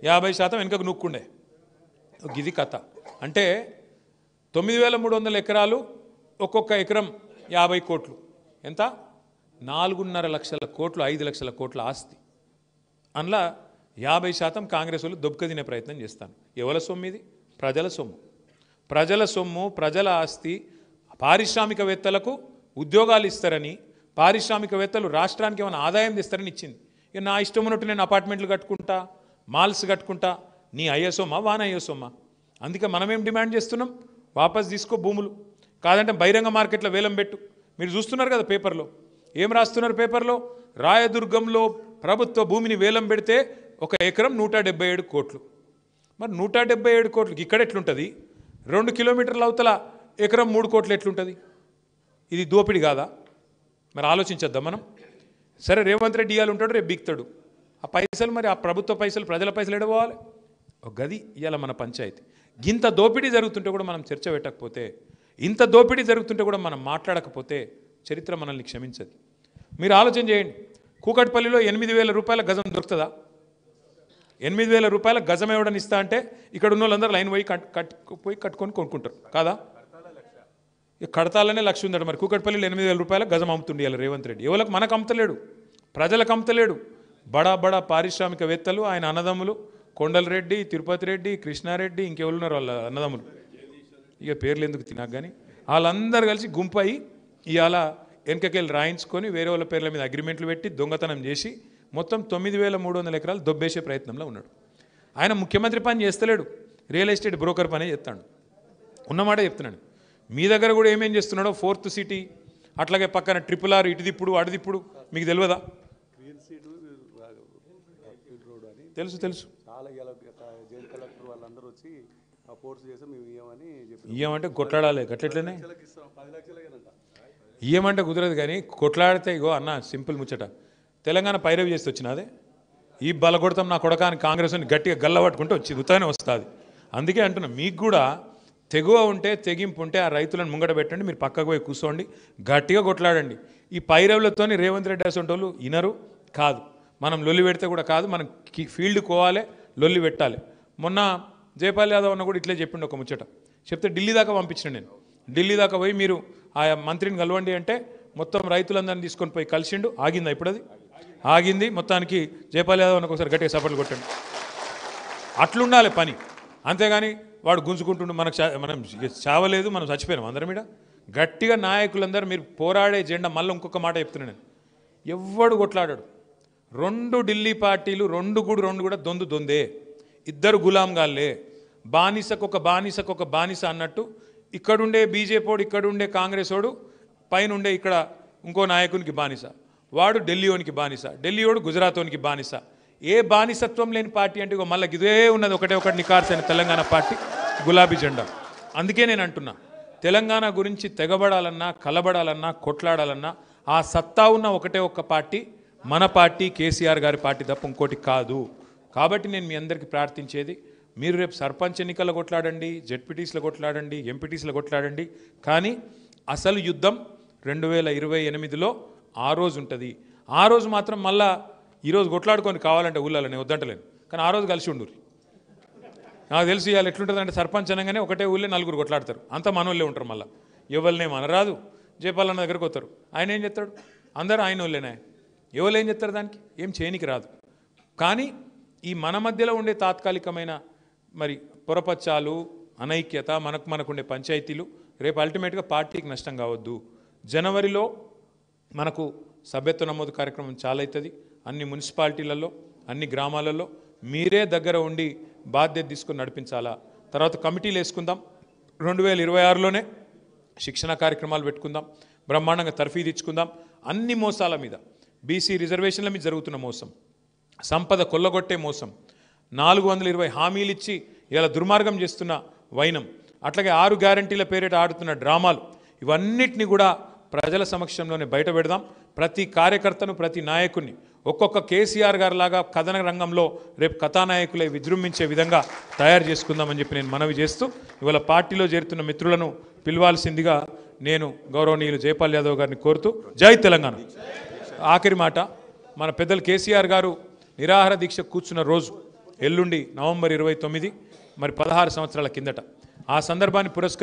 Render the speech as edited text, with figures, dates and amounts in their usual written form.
50% వెనుకకు నూక్కుండే. ఇది కథ. అంటే 9300 ఎకరాలు, ఒక్కొక్క ఎకరం 50 కోట్లు, ఎంత? 4.5 లక్షల కోట్లు, 5 లక్షల కోట్ల ఆస్తి. అందులో 50% కాంగ్రెస్ వాళ్ళు దొబ్బక తినే ప్రయత్నం చేస్తాను. ఎవరి సొమ్ము ఇది? ప్రజల సొమ్ము. ప్రజల సొమ్ము, ప్రజల ఆస్తి. పారిశ్రామికవేత్తలకు ఉద్యోగాలు ఇస్తారని, పారిశ్రామికవేత్తలు రాష్ట్రానికి ఏమైనా ఆదాయం తెస్తారని ఇచ్చింది. ఇక నా ఇష్టం ఉన్నట్టు నేను అపార్ట్మెంట్లు కట్టుకుంటా, మాల్స్ కట్టుకుంటా. నీ అయ్యే సొమ్మా, వాన అయ్యే సొమ్మా? అందుకే మనమేం డిమాండ్ చేస్తున్నాం? వాపస్ తీసుకో భూములు, కాదంటే బహిరంగ మార్కెట్లో వేలం పెట్టు. మీరు చూస్తున్నారు కదా పేపర్లో, ఏం రాస్తున్నారు పేపర్లో? రాయదుర్గంలో ప్రభుత్వ భూమిని వేలం పెడితే ఒక ఎకరం 177 కోట్లు. మరి 177 కోట్లకి ఇక్కడ ఎట్లుంటుంది? 2 కిలోమీటర్ల అవతల ఎకరం 3 కోట్లు ఎట్లుంటుంది? ఇది దోపిడి కాదా? మరి ఆలోచించద్దాం మనం. సరే, రేవంత్ రెడ్డి ఇవాళ ఉంటాడు, రేపు బిక్తాడు. ఆ పైసలు, మరి ఆ ప్రభుత్వ పైసలు, ప్రజల పైసలు ఎడపోవాలి? ఒక గది ఇవాళ మన పంచాయతీ. ఇంత దోపిడీ జరుగుతుంటే కూడా మనం చర్చ పెట్టకపోతే, ఇంత దోపిడీ జరుగుతుంటే కూడా మనం మాట్లాడకపోతే చరిత్ర మనల్ని క్షమించదు. మీరు ఆలోచన చేయండి. కూకట్పల్లిలో 8,000 రూపాయల గజం దొరుకుతుందా? 8,000 రూపాయల గజం ఎవడని ఇస్తా అంటే ఇక్కడ ఉన్న వాళ్ళందరూ లైన్ పోయి కట్టుకొని కొనుక్కుంటారు కాదా? కడతాలనే లక్ష ఉందట. మరి కూకట్పల్లిలో 8,000 రూపాయల గజం అమ్ముతుండే ఇలా రేవంత్ రెడ్డి. ఎవరికి? మనకు అమ్ముతలేడు, ప్రజలకు అమ్ముతలేడు. బడా బడా పారిశ్రామికవేత్తలు, ఆయన అన్నదమ్ములు, కొండలరెడ్డి, తిరుపతి రెడ్డి, కృష్ణారెడ్డి, ఇంకెవరున్నారు వాళ్ళ అన్నదమ్ములు, ఇక పేర్లు ఎందుకు తినాక కానీ, వాళ్ళందరూ కలిసి గుంపయి ఇవాళ వెనకకెళ్ళి రాయించుకొని వేరే వాళ్ళ పేర్ల మీద అగ్రిమెంట్లు పెట్టి దొంగతనం చేసి మొత్తం 9,300 ఎకరాలు దొబ్బేసే ప్రయత్నంలో ఉన్నాడు. ఆయన ముఖ్యమంత్రి పని చేస్తలేడు, రియల్ ఎస్టేట్ బ్రోకర్ పనే చేస్తాడు. ఉన్నమాట చెప్తున్నాడు. మీ దగ్గర కూడా ఏమేం చేస్తున్నాడో, 4th సిటీ, అట్లాగే పక్కన RRR, ఇటుదిప్పుడు అటుదిప్పుడు, మీకు తెలియదా? తెలుసు తెలుసు. ఇయ్యమంటే కొట్లాడాలి, గట్లెట్లనే ఇయ్యమంటే కుదరదు. కానీ కొట్లాడితే ఇగో అన్న, సింపుల్ ముచ్చట. తెలంగాణ పైరవి చేస్తే వచ్చినదే ఈ బలగొడతాం నా కొడకాని కాంగ్రెస్ అని గట్టిగా గల్లబట్టుకుంటే వచ్చి ఉతానే వస్తుంది. అందుకే అంటున్నా, మీకు కూడా తెగువ ఉంటే, తెగింపు ఉంటే ఆ రైతులను ముంగట పెట్టండి, మీరు పక్కకు పోయి కూర్చోండి, గట్టిగా కొట్లాడండి. ఈ పైరవులతో రేవంత్ రెడ్డి అసంటోళ్ళు ఇనరు కాదు. మనం లొల్లి పెడితే కూడా కాదు, మనం ఫీల్డ్ కోవాలి, లొల్లి పెట్టాలి. మొన్న జయపాల్ యాదవ్ అన్న కూడా ఇట్లే చెప్పిండు ఒక ముచ్చట. చెప్తే ఢిల్లీ దాకా పంపించిన నేను. ఢిల్లీ దాకా పోయి మీరు ఆ మంత్రిని కలవండి అంటే మొత్తం రైతులందరినీ తీసుకొని పోయి కలిసిండు. ఆగిందా ఇప్పుడు? అది ఆగింది. మొత్తానికి జయపాల్ యాదవ్ అన్నకు ఒకసారి గట్టిగా సపోర్ట్లు కొట్టండి. అట్లుండాలి పని. అంతేగాని వాడు గుంజుకుంటుండు, మనం చావలేదు, మనం చచ్చిపోయినాం అందరం. మీద గట్టిగా నాయకులందరూ మీరు పోరాడే జెండా. మళ్ళీ ఇంకొక మాట చెప్తున్నాను నేను, ఎవ్వడు కొట్లాడాడు. 2 ఢిల్లీ పార్టీలు, 2 కూడా దొందే, ఇద్దరు గులాంగాళ్ళే. బానిసకొక బానిస అన్నట్టు ఇక్కడుండే బీజేపీడు, ఇక్కడుండే కాంగ్రెస్ వాడు, పైన ఉండే ఇక్కడ ఇంకో నాయకునికి బానిస. వాడు ఢిల్లీలోనికి బానిస, ఢిల్లీవాడు గుజరాతోనికి బానిస. ఏ బానిసత్వం లేని పార్టీ అంటే ఇగో మళ్ళీ ఇదే ఉన్నది, ఒకటి నికార్సైన తెలంగాణ పార్టీ, గులాబీ జెండా. అందుకే నేను అంటున్నా, తెలంగాణ గురించి తెగబడాలన్నా, కలబడాలన్నా, కొట్లాడాలన్నా ఆ సత్తా ఉన్న ఒక్క పార్టీ, మన పార్టీ, కేసీఆర్ గారి పార్టీ తప్ప ఇంకోటి కాదు. కాబట్టి నేను మీ అందరికీ ప్రార్థించేది, మీరు రేపు సర్పంచ్ ఎన్నికల్లో కొట్లాడండి, జెడ్పీటీస్లో కొట్లాడండి, ఎంపీటీస్లో కొట్లాడండి. కానీ అసలు యుద్ధం 2028లో ఆ రోజు ఉంటుంది. ఆ రోజు మాత్రం మళ్ళా ఈరోజు కొట్లాడుకొని కావాలంటే ఊళ్ళలో నేను వద్దంటలేను, కానీ ఆ రోజు కలిసి ఉండుర్రి. నాకు తెలిసి ఇవాళ ఎట్లుంటుంది అంటే, సర్పంచ్ అనగానే ఒకటే ఊళ్ళో 4 కొట్లాడతారు, అంతా మనోళ్ళే ఉంటారు. మళ్ళీ ఎవరినేం అనరాదు. జయపాలన్న దగ్గరకు వస్తారు, ఆయన ఏం చెప్తాడు? అందరూ ఆయన వాళ్ళేనా? ఎవరు ఏం చెప్తారు? దానికి ఏం చేయనికి రాదు. కానీ ఈ మన మధ్యలో ఉండే తాత్కాలికమైన మరి పొరపచ్చాలు, అనైక్యత, మనకుండే పంచాయతీలు రేపు అల్టిమేట్గా పార్టీకి నష్టం కావద్దు. జనవరిలో మనకు సభ్యత్వ నమోదు కార్యక్రమం చాలా అవుతుంది. అన్ని మున్సిపాలిటీలలో, అన్ని గ్రామాలలో మీరే దగ్గర ఉండి బాధ్యత తీసుకొని నడిపించాలా. తర్వాత కమిటీలు వేసుకుందాం. 2026లోనే శిక్షణ కార్యక్రమాలు పెట్టుకుందాం, బ్రహ్మాండంగా తర్ఫీదు ఇచ్చుకుందాం. అన్ని మోసాల మీద, బీసీ రిజర్వేషన్ల మీద జరుగుతున్న మోసం, సంపద కొల్లగొట్టే మోసం, 420 హామీలు ఇచ్చి ఇలా దుర్మార్గం చేస్తున్న వైనం, అట్లాగే 6 గ్యారంటీల పేరిట ఆడుతున్న డ్రామాలు, ఇవన్నిటిని కూడా ప్రజల సమక్షంలోనే బయట పెడదాం. ప్రతి కార్యకర్తను, ప్రతి నాయకుడిని ఒక్కొక్క కేసీఆర్ గారి లాగా కథన రంగంలో రేపు కథానాయకులై విజృంభించే విధంగా తయారు చేసుకుందామని చెప్పి నేను మనవి చేస్తూ, ఇవాళ పార్టీలో చేరుతున్న మిత్రులను పిలవాల్సిందిగా నేను గౌరవనీయులు జయపాల్ యాదవ్ గారిని కోరుతూ, జై తెలంగాణ. ఆఖరి మాట, మన పెద్దలు కేసీఆర్ గారు నిరాహార దీక్ష కూర్చున్న రోజు ఎల్లుండి నవంబర్ 29 మరి 16 సంవత్సరాల కిందట. ఆ సందర్భాన్ని పురస్కరించి